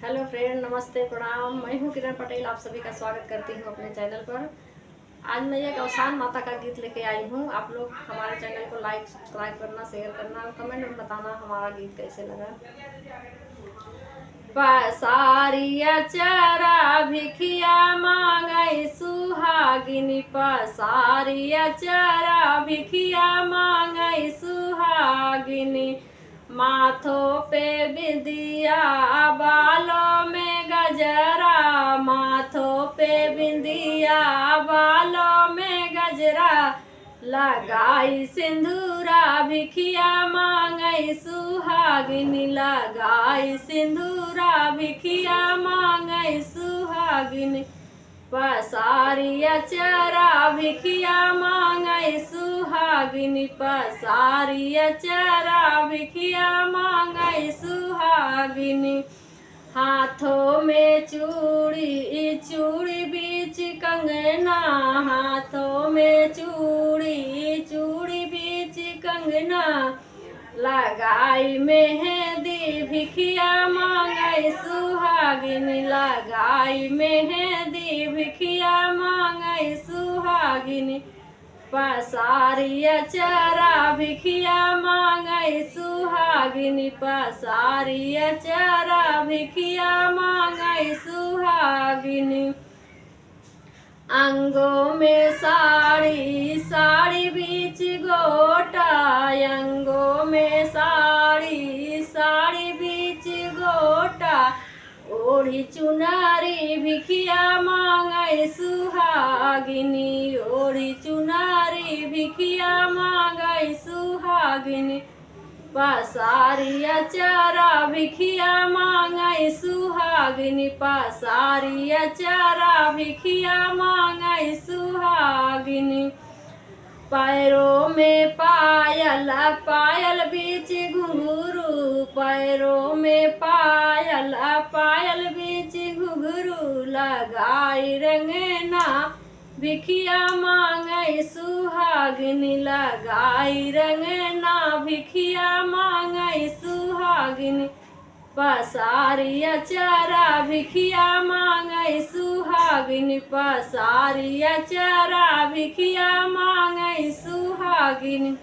Hello friend, नमस्ते, प्रणाम। मैं हूँ किरण पटेल, आप सभी का स्वागत करती हूँ अपने चैनल पर। आज मैं एक अवसान माता का गीत लेके आई हूँ। आप लोग हमारे चैनल को लाइक सब्सक्राइब करना, शेयर करना और कमेंट में बताना हमारा गीत कैसे लगा। पसारिया चरा भिखिया मांगई सुहागिनी, पसारिया चरा भिखिया मांगई सुहागिनी। माथों पे बिंदिया, बालों में गजरा, माथों पे बिंदिया, बालों में गजरा, लगाई सिंदूरा भिखिया मांगई सुहागिनी, लगाई सिंदूरा भिखिया मांगई सुहागिनी। पसारिया चरा भिखिया मांगई सुहागिनी, पसारिया चरा भिखिया मांगई सुहागिनी। हाथों में चूड़ी, चूड़ी बीच कंगना, हाथों में चूड़ी, चूड़ी बीच कंगना, लगाई मेहंदी भिखिया मांगई सुहागिनी, लगाई मेहंदी भिखिया मांगई सुहागिनी। पसारिया चरा भिखिया मांगई सुहागिनी, पसारिया चरा भिखिया मांगई सुहागिनी। अंगों में साड़ी, साड़ी बीच गोटा, अंगों में साड़ी, साड़ी बीच गोटा, ओढ़ी चुनारी भिखिया मांगई सुहागिनी, ओढ़ी चुनारी भिखिया मांगई सुहागिनी। पसारिया चरा भिखिया मांगई सुहागिनी, पसारिया चरा भिखिया मांगई सुहागिनी। पैरों में पायल, पायल बीच घुंघरू, पैरों में पायल, पायल बीच घुंघरू, लगाई रंगना भिखिया मांगई सुहागिनी, लगाई रंगना भिखिया मांगई सुहागिनी। पसारिया चरा भिखिया मांगई सुहागिनी, पसारिया चरा भिखिया मांगई सुहागिनी।